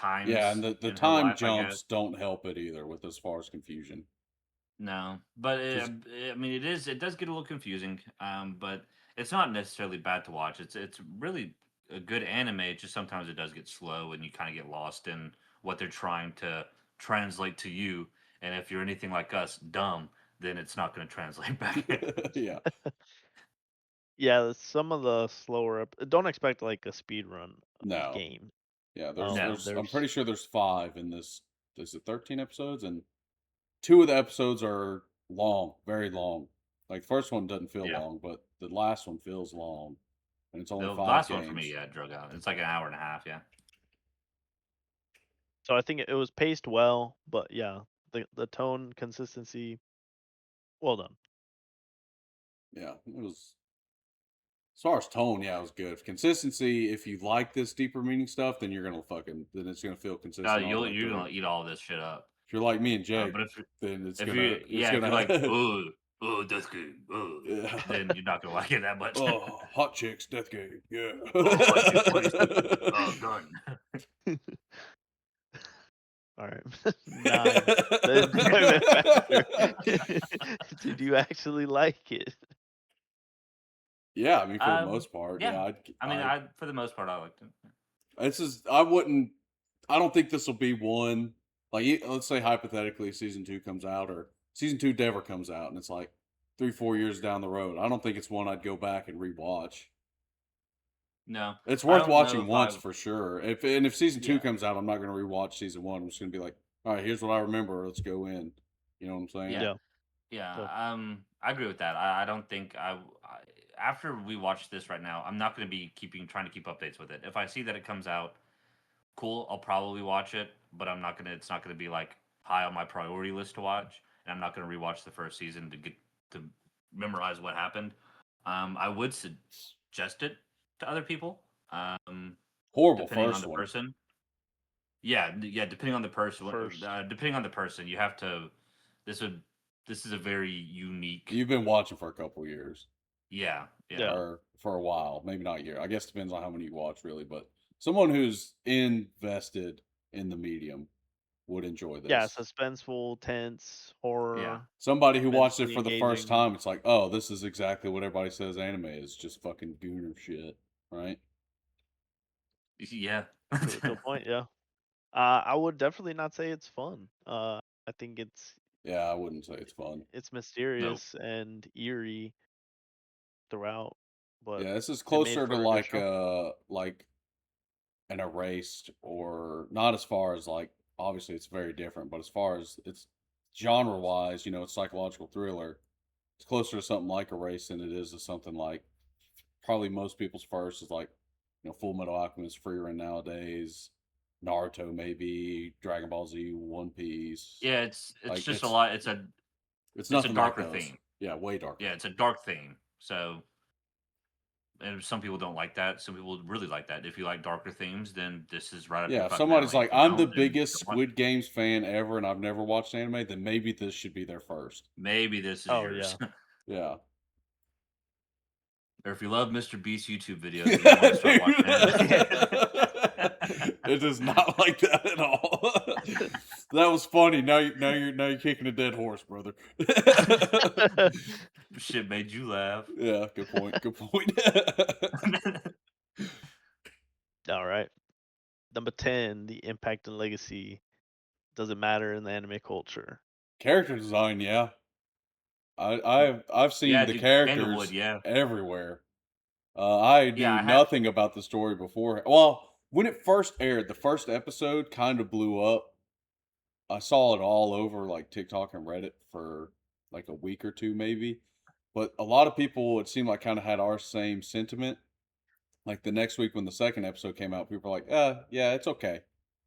Yeah, and times the in her time life, I guess. jumps don't help it either with as far as confusion. No, but Because I mean, it does get a little confusing. But it's not necessarily bad to watch. It's really a good anime. It's just sometimes it does get slow, and you kind of get lost in what they're trying to translate to you. And if you're anything like us, dumb, then it's not going to translate back. yeah, Yeah, some of the slower don't expect like a speed run of these no, games. yeah. No. There's I'm There's pretty sure there's 5 in this. Is it 13 episodes? And 2 of the episodes are long, very long. Like first one doesn't feel Yeah. long, but the last one feels long, and it's only The 5 last one for me, games. yeah, drug out. It's like an hour and a half. Yeah. So I think it was paced well, but yeah, the tone consistency, well done. Yeah, it was. As far as tone, yeah, it was good. Consistency, if you like this deeper meaning stuff, then then it's gonna feel No, consistent all the way you're through. gonna eat all this shit up. If you're like me and Jake, But then it's if you're like, gonna oh, that's good, oh, yeah. then you're not gonna like it that much. Oh, hot chicks, death game, yeah. Oh, hot chicks money stupid. Oh, done. All right. 9, the enjoyment factor. Did you actually like it? Yeah, I mean, for the Um, most part, yeah. yeah. I mean, for the most part, I liked it. This is. I wouldn't. I don't think this will be one. Like, let's say hypothetically, season 2 comes out, or season 2 never comes out, and it's like 3-4 years down the road. I don't think it's one I'd go back and rewatch. No, It's I worth don't know watching if once I. for sure. If season 2 Yeah, comes out, I'm not going to rewatch season 1. I'm just going to be like, all right, here's what I remember. Let's go in. You know what I'm saying? yeah, Yeah. yeah. So I agree with that. I don't think after we watch this right now, I'm not going to be trying to keep updates with it. If I see that it comes out, cool, I'll probably watch it, but I'm not gonna. It's not gonna be like high on my priority list to watch, and I'm not gonna rewatch the first season to memorize what happened. I would suggest it to other people, Horrible depending on first the one. person. Yeah, yeah. Depending on the person, first, depending on the person, you have to. This would. This is a very unique. You've been watching for a couple years, Yeah, yeah, yeah, or for a while, maybe not a year. I guess it depends on how many you watch, really. But someone who's invested in the medium would enjoy yeah, this. suspenseful, tense, yeah. horror, Somebody who watched it mentally for the first engaging. time, it's like, oh, this is exactly what everybody says anime is, just fucking gooner shit, right? Yeah. To a point, yeah. I would definitely not say it's fun. I think Yeah, I wouldn't say it's fun. it's Nope. mysterious and eerie throughout, but Yeah, this is it made closer to for a good show. like an Erased, or not as far as like, obviously it's very different, but as far as it's genre wise, it's psychological thriller. It's closer to something like Erased than it is to something like, probably most people's first is like, Full Metal Alchemist, Frieren nowadays, Naruto maybe, Dragon Ball Z, One Piece. Yeah, it's Like just a it's lot. it's It's a nothing like darker those. theme. Yeah, way darker. Yeah, it's a dark theme. So, and some people don't like that. Some people really like that. If you like darker themes, then this is right up your Yeah, if fucking somebody's alley. like, If you I'm the don't, then biggest don't watch Squid it. Games fan ever and I've never watched anime, then maybe this should be their first. Maybe this is Oh yours. yeah. Yeah. Or if you love Mr. Beast YouTube videos and you want to start watching anime. It is not like that at all. That was funny. Now you're kicking a dead horse, brother. Shit made you laugh. Yeah, good point. Good point. All right. Number 10, the impact and legacy doesn't matter in the anime culture. Character design, yeah. I've seen Yeah, the dude, Candlewood, characters yeah. everywhere. I Yeah, knew I have. nothing about the story before. Well, when it first aired, the first episode kind of blew up. I saw it all over like TikTok and Reddit for like a week or two, maybe. But a lot of people, it seemed like, kind of had our same sentiment. Like the next week when the second episode came out, people were like, yeah, it's okay.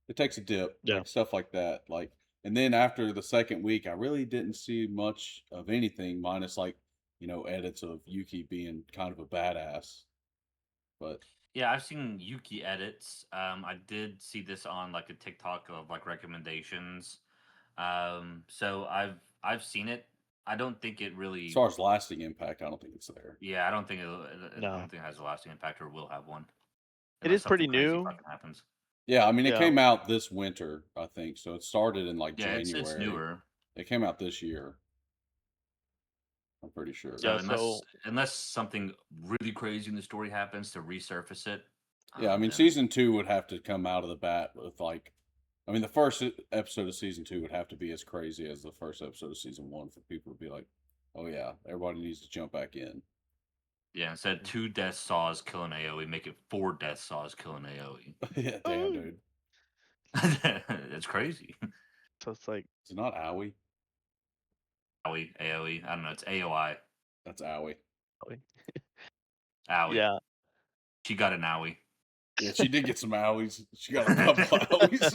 It takes a dip, Yeah. like stuff like that. Like, and then after the second week, I really didn't see much of anything, minus like, edits of Yuki being kind of a badass. But Yeah, I've seen Yuki edits. I did see this on like a TikTok of like recommendations. So I've seen it. I don't think it as really. far as lasting impact, I don't think it's there. Yeah, I don't think I No. don't think it has a lasting impact or will have one It unless is pretty something crazy new. fucking happens. Yeah, I mean, it Yeah. came out this winter, I think. So it started in like Yeah, it's January. newer. It came out this year. I'm pretty sure. So Yeah, so unless something really crazy in the story happens to resurface it, Yeah, I mean, then season 2 would have to come out of the bat with like, I mean, the first episode of season 2 would have to be as crazy as the first episode of season 1 for people to be like, oh yeah, everybody needs to jump back in. yeah, instead of 2 death saws killing AoE, make it 4 death saws killing AoE. Yeah, damn, dude. That's crazy. so it's like Is it not Owie? AoE. I don't know. It's AOI. That's Owie. Owie. yeah. She got an owie. Yeah, she did get some Owies. She got a couple Owies.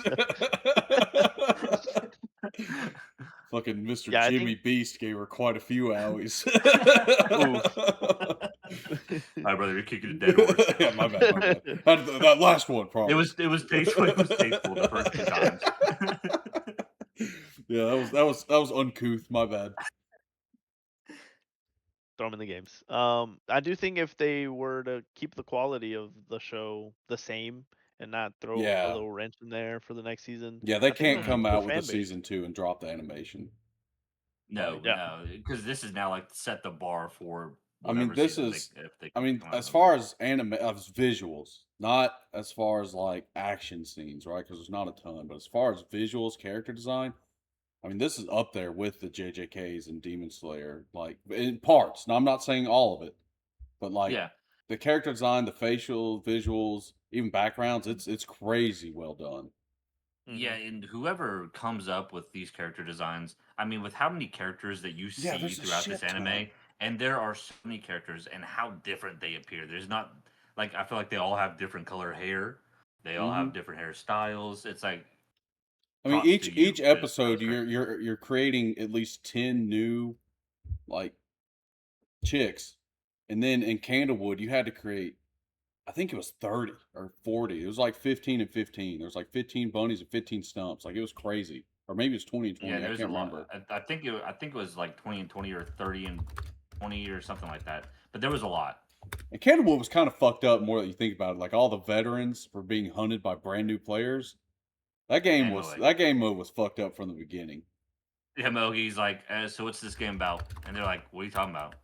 Fucking Mr. Yeah, I Jimmy think Beast gave her quite a few Owies. All right, brother, you're kicking a dead horse. Yeah, my bad, my bad. That last one, probably. It was tasteful. It was tasteful the first 2 times. Yeah, that was uncouth. My bad. Throw them in the games. I do think if they were to keep the quality of the show the same and not throw a Yeah, little wrench in there for the next season, yeah, they I think can't they'll keep come the out with a fan base. season 2 and drop the animation. No, Yeah. no, because this is now like set the bar for I mean, whatever this season is. if they I mean, come out as with another far one. as anime, as visuals, not as far as like action scenes, right? Because there's not a ton. But as far as visuals, character design, I mean, this is up there with the JJKs and Demon Slayer, like in parts. Now, I'm not saying all of it, but like Yeah, the character design, the facial visuals, even backgrounds, it's crazy well done. yeah, Mhm. and whoever comes up with these character designs, I mean, with how many characters that you Yeah, see there's a throughout this shit ton. anime, and there are so many characters, and how different they appear. There's not like I feel like they all have different color hair, they all Hmm. have different hairstyles. It's like I mean, props to each you for those episode, characters. you're creating at least 10 new like chicks, and then in Candlewood, you had to create. I think it was 30 or 40. It was like 15 and 15. There was like 15 bunnies and 15 stumps. Like it was crazy. Or maybe it's 20 and Yeah, 20. I there's a can't lot. remember. I think it was like 20 and 20 or 30 and 20 or something like that. But there was a lot. And Candlewood was kind of fucked up more that you think about it. Like all the veterans were being hunted by brand new players. And Moe. That game mode was fucked up from the beginning. Yeah, Mogi's like, so what's this game about? And they're like, what are you talking about?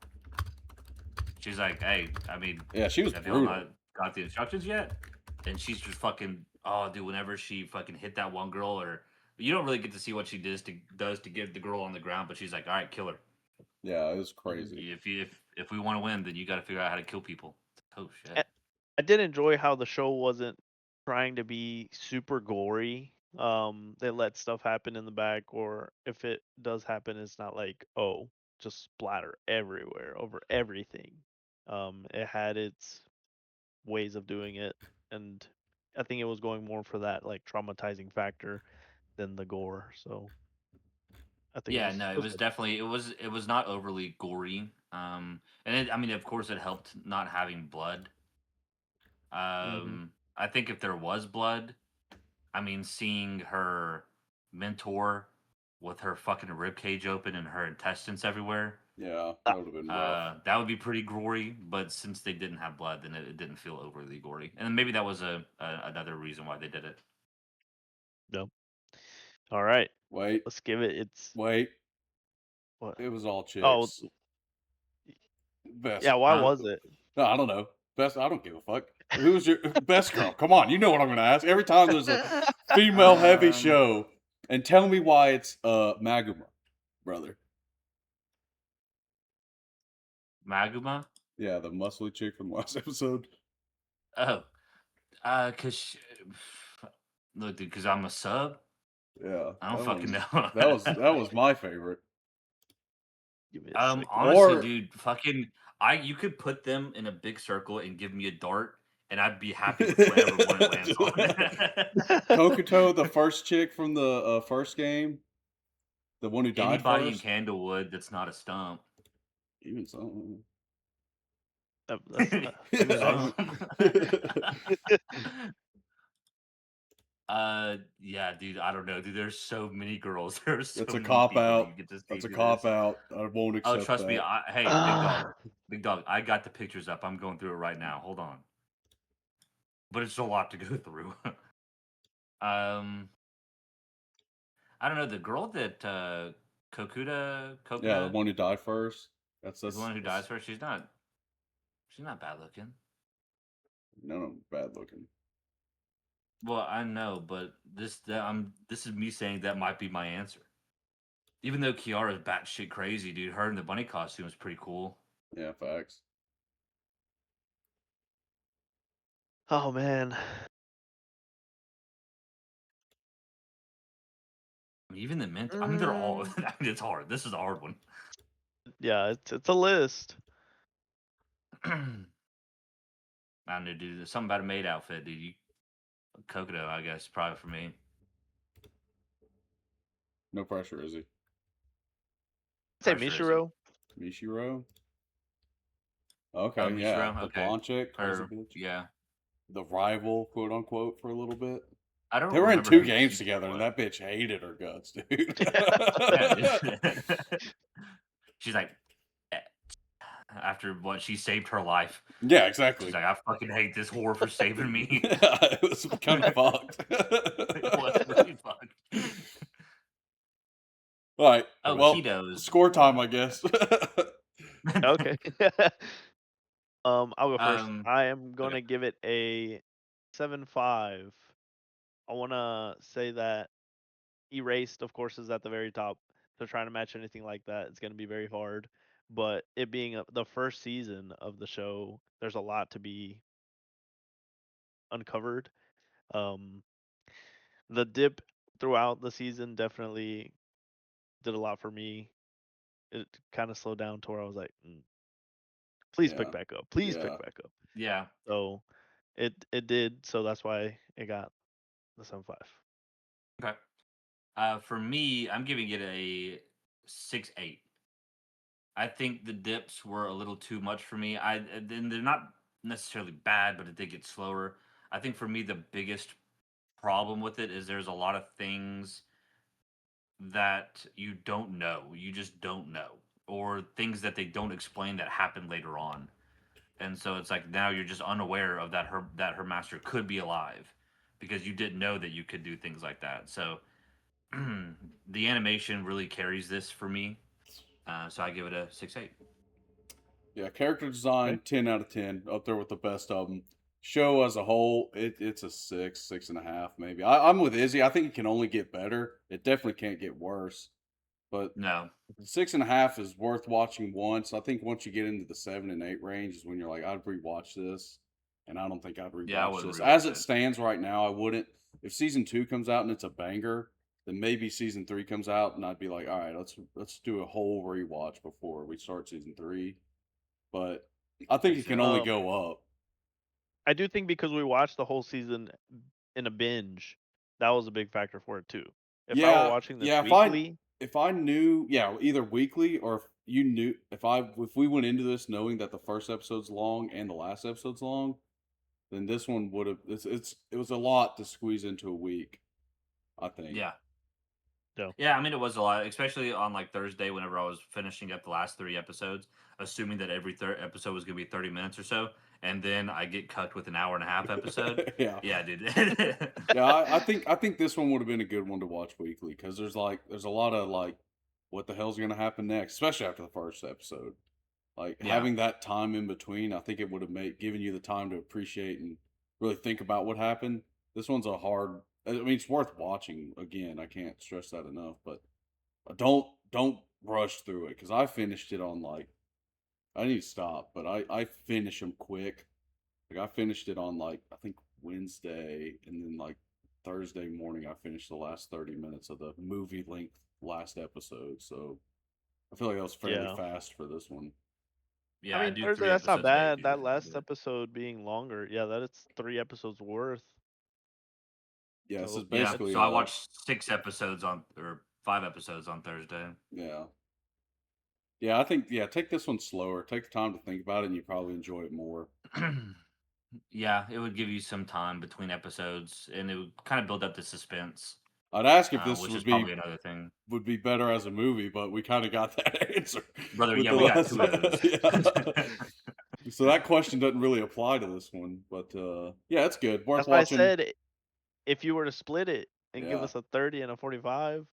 She's like, hey, I mean, Yeah, she was have y'all brutal. not got the instructions yet? And she's just fucking, oh, dude, whenever she fucking hit that one girl, or you don't really get to see what she does to get the girl on the ground, but she's like, all right, kill her. Yeah, it was Mhm. crazy. If we want to win, then you got to figure out how to kill people. Oh shit. A- I did enjoy how the show wasn't trying to be super gory. They let stuff happen in the back, or if it does happen, it's not like, oh, just splatter everywhere over everything. It had its ways of doing it, and I think it was going more for that like traumatizing factor than the gore. So I think Yeah, no, it it was was good. definitely it was not overly gory. And I mean, of course, it helped not having blood. Hmm. I think if there was blood, I mean, seeing her mentor with her fucking rib cage open and her intestines everywhere, Yeah, that would have been rough. that would be pretty gory. But since they didn't have blood, then it didn't feel overly gory. And maybe that was another reason why they did it. No. All right, Wait, let's give it. It's wait. what? It was all Oh, chicks. Best. yeah. Why Huh? was it? No, I don't know. Best. I don't give a fuck. Who's your best girl? Come on, you know what I'm going to ask. Every time there's a female heavy Um, show, and tell me why it's Maguma, brother. Maguma. Yeah, the muscly chick from last episode. Oh, cause look, dude, cause I'm a sub. Yeah, I don't fucking know. that was my favorite. Give me a second. Honestly, Or dude, fucking, you could put them in a big circle and give me a dart, and I'd be happy with whatever one it lands on. Kokuto, the first chick from the first game, the one who died Anybody in first. Candlewood that's not a stump. Even so. That's Even nice. so. Yeah, dude, I don't know, dude. There's so many girls. There's That's so a many cop people that out. you get to see That's a through cop this. out. I won't Oh, accept trust me. that. Hey, big dog. I got the pictures up. I'm going through it right now. Hold on. But it's a lot to go through. um, I don't know. The girl that Yeah, the Kokuda one who died first. is the one who dies That's first. She's not bad looking. no bad looking. Well, I know, but this is me saying that might be my answer. Even though Kiara's batshit crazy, dude, her in the bunny costume is pretty cool. Yeah, facts. Oh man. I mean, even the mint. I mean, they're all. Mm, I mean, it's hard. This is a hard one. yeah, it's a list. I don't know, dude. There's something about a maid outfit, dude. Kokodo, I guess, probably for me. No pressure, is he? Say Pressure is he? Mishiro. Mishiro? Oh, Okay, yeah. Mishiro. The Okay. blonde chick, crazy Or bitch. yeah, The rival, quote unquote, for a little bit. I don't They were in remember two who games she together, and was. that bitch hated her guts, dude. Yeah, dude. She's like, eh, after what she saved her life. Yeah, She's exactly. like, I fucking hate this whore for saving me. Yeah, it was kind of fucked. It was really fucked. All right. Oh, Well, Cheetos. score time, I guess. Okay. I'll go first. um, I am okay. gonna give it a 7.5. I wanna say that Erased, of course, is at the very top. So trying to match anything like that is gonna be very hard. But it being the first season of the show, there's a lot to be uncovered. Um, the dip throughout the season definitely did a lot for me. It kind of slowed down to where I was like, please pick Yeah. back up. Please pick Yeah. back up. Yeah. So it did. So that's why it got the 7.5. Okay. For me, I'm giving it a 6.8. I think the dips were a little too much for me. Then they're not necessarily bad, but it did get slower. I think for me the biggest problem with it is there's a lot of things that you don't know. You just don't know, or things that they don't explain that happen later on. And so it's like now you're just unaware of that her master could be alive because you didn't know that you could do things like that. So the animation really carries this for me. So I give it a 6.8. Yeah, character design, Okay. 10 out of 10, up there with the best of them. Show as a whole, it's a 6.5, maybe. I'm with Izzy. I think it can only get better. It definitely can't get worse. But No, 6.5 is worth watching once. I think once you get into the 7 and 8 range is when you're like, I'd rewatch this. And I don't think I'd yeah, I rewatch wouldn't this. As rewatch it it. stands right now, I wouldn't. If season 2 comes out and it's a banger, then maybe season 3 comes out and I'd be like, all right, let's do a whole rewatch before we start season 3. But I think Makes it can only sense. go up. I do think because we watched the whole season in a binge, that was a big factor for it too. If I were Yeah, watching this yeah. weekly, If I knew, yeah, either weekly or if you knew if we went into this knowing that the first episode's long and the last episode's long, then this one would have. It was a lot to squeeze into a week. I think. Yeah. no. Yeah, I mean, it was a lot, especially on like Thursday whenever I was finishing up the last 3 episodes, assuming that every third episode was going to be 30 minutes or so. And then I get cut with an hour and a half episode. Yeah, Yeah, dude. yeah. I think this one would have been a good one to watch weekly because there's a lot of like, what the hell's gonna happen next, especially after the first episode. Like Yeah. having that time in between, I think it would have made given you the time to appreciate and really think about what happened. This one's a hard. I mean, it's worth watching again. I can't stress that enough. But don't rush through it because I finished it on like I need to stop, but I finish them quick. Like I finished it on like I think Wednesday, and then like Thursday morning I finished the last 30 minutes of the movie length last episode. So I feel like that was fairly Yeah. fast for this one. I Yeah, I mean, do Thursday, three that's not episodes a day bad. usually That when I last do it. episode being longer, yeah, that it's 3 episodes worth. Yeah, this is So Yeah, basically so it's I watched 6 episodes on, or 5 episodes on Thursday. yeah. Yeah, I think take this one slower. Take the time to think about it and you probably enjoy it more. Yeah, it would give you some time between episodes and it would kind of build up the suspense, I'd ask if this which is probably another thing. would be better as a movie, but we kind of got that answer Brother, with yeah, the we got last two of those. yeah. So that question doesn't really apply to this one, but yeah, it's good. Worth that's why I watching. said if you were to split it and give Yeah. us a 30 and a 45,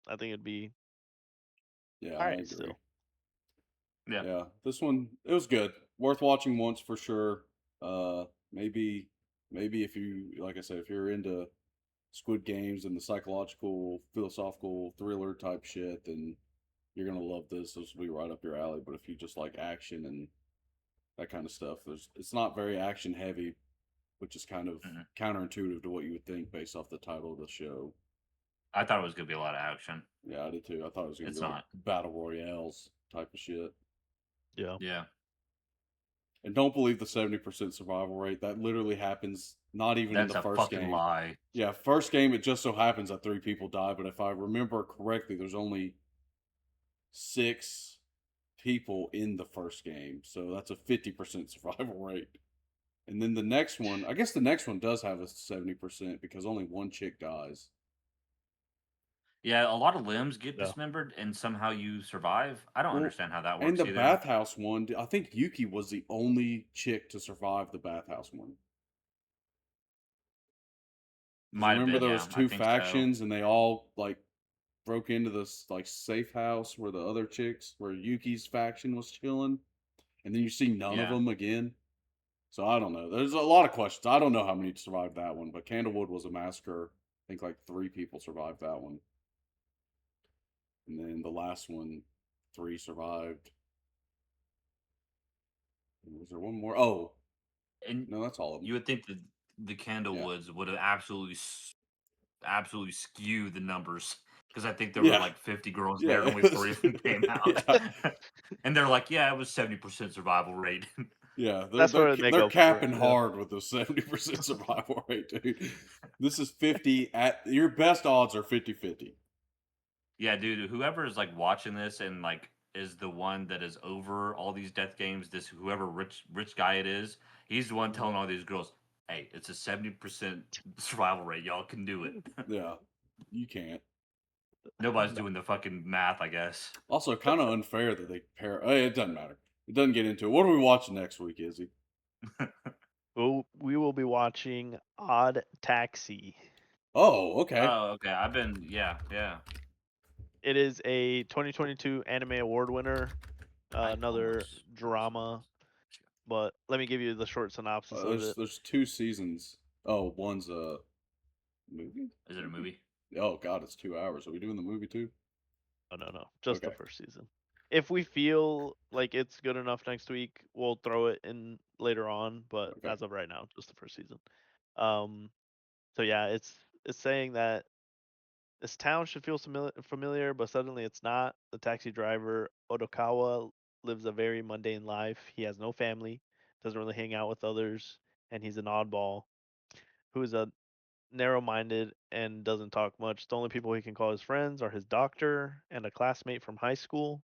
I think it'd be Yeah, all I right agree. still. Yeah. Yeah. This one it was good. Worth watching once for sure. Maybe if you like I said, if you're into Squid Games and the psychological, philosophical thriller type shit, then you're gonna love this. This will be right up your alley. But if you just like action and that kind of stuff, it's not very action heavy, which is kind of Mhm. counterintuitive to what you would think based off the title of the show. I thought it was going to be a lot of action. Yeah, I did too. I thought it was gonna It's be like not. battle royales type of shit. Yeah. Yeah. And don't believe the 70% survival rate. That literally happens not even in That's the a first fucking game. lie. Yeah, first game it just so happens that 3 people die, but if I remember correctly, there's only 6 people in the first game. So that's a 50% survival rate. And then the next one, I guess the next one does have a 70% because only one chick dies. Yeah, a lot of limbs get Yeah. dismembered and somehow you survive. I don't Well, understand how that and works the either. bathhouse one, I think Yuki was the only chick to survive the bathhouse one. Because Might have remember been, there was yeah. I two think so. factions and they all like broke into this like safe house where the other chicks, where Yuki's faction was chilling, and then you see none of Yeah. them again. So I don't know. There's a lot of questions. I don't know how many survived that one, but Candlewood was a massacre. I think like 3 people survived that one, and then the last one, 3 survived. Was there one more? Oh, And no, that's all of them. you would think that the Yeah. Candlewoods would have absolutely skewed the numbers, because I think there were Yeah. like 50 girls Yeah. there, and only 3 of them came out. Yeah. And they're like, yeah, it was 70% survival rate. Yeah, they're That's they're where they they're go for it. capping Yeah. hard with the 70% survival rate, dude. This is 50 at your best odds are 50-50. Yeah, dude, whoever is like watching this and like is the one that is over all these death games, this whoever rich guy it is, he's the one Mhm. telling all these girls, "Hey, it's a 70% survival rate. Y'all can do it." Yeah, you can't. Nobody's doing the fucking math, I guess. Also, kind of unfair that they pair. It doesn't matter. It doesn't get into it. What are we watching next week, Izzy? We will be watching Odd Taxi. Oh, okay. Oh, okay. Yeah. It is a 2022 Anime Award winner, I another almost drama. But let me give you the short synopsis of it. There's 2 seasons. Oh, one's a movie. Is it a movie? Oh God, it's 2 hours. Are we doing the movie too? Oh no, just the Okay. first season. If we feel like it's good enough next week, we'll throw it in later on. But Okay. as of right now, just the first season. So yeah, it's saying that this town should feel familiar, but suddenly it's not. The taxi driver Odokawa lives a very mundane life. He has no family, doesn't really hang out with others, and he's an oddball who is a narrow-minded and doesn't talk much. The only people he can call his friends are his doctor and a classmate from high school.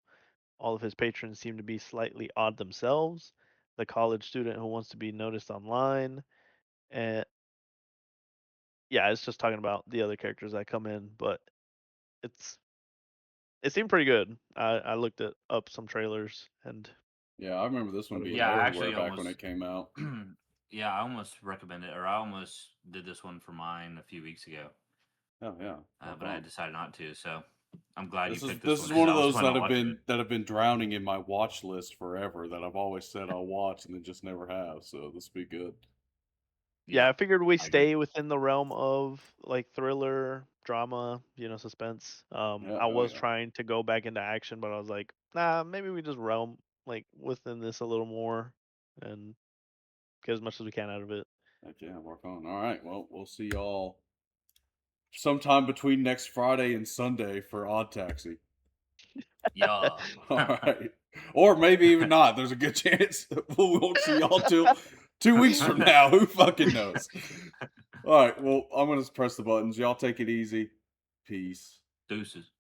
All of his patrons seem to be slightly odd themselves. The college student who wants to be noticed online, and yeah, it's just talking about the other characters that come in, but it's it seemed pretty good. I looked it up some trailers and Yeah, I remember this one thought it being was Yeah, I good. everywhere actually back when it almost came out. yeah, I almost recommended or I almost did this one for mine a few weeks ago. Oh yeah, rock But I on. decided not to, so I'm glad you This is picked this this one is because one of I was those planning on watching it. that have been drowning in my watch list forever that I've always said I'll watch and then just never have. So this will be good. Yeah, Yeah, I figured we I agree. stay within the realm of like thriller, drama, suspense. Yeah, I oh was yeah, trying to go back into action, but I was like, nah, maybe we just realm like within this a little more and get as much as we can out of it. heck yeah, rock on. All right, well we'll see y'all sometime between next Friday and Sunday for Odd Taxi. Yeah. All right, or maybe even not. There's a good chance we won't see y'all till 2 weeks from now. Who fucking knows? All right, well I'm gonna press the buttons. Y'all take it easy. Peace. Deuces.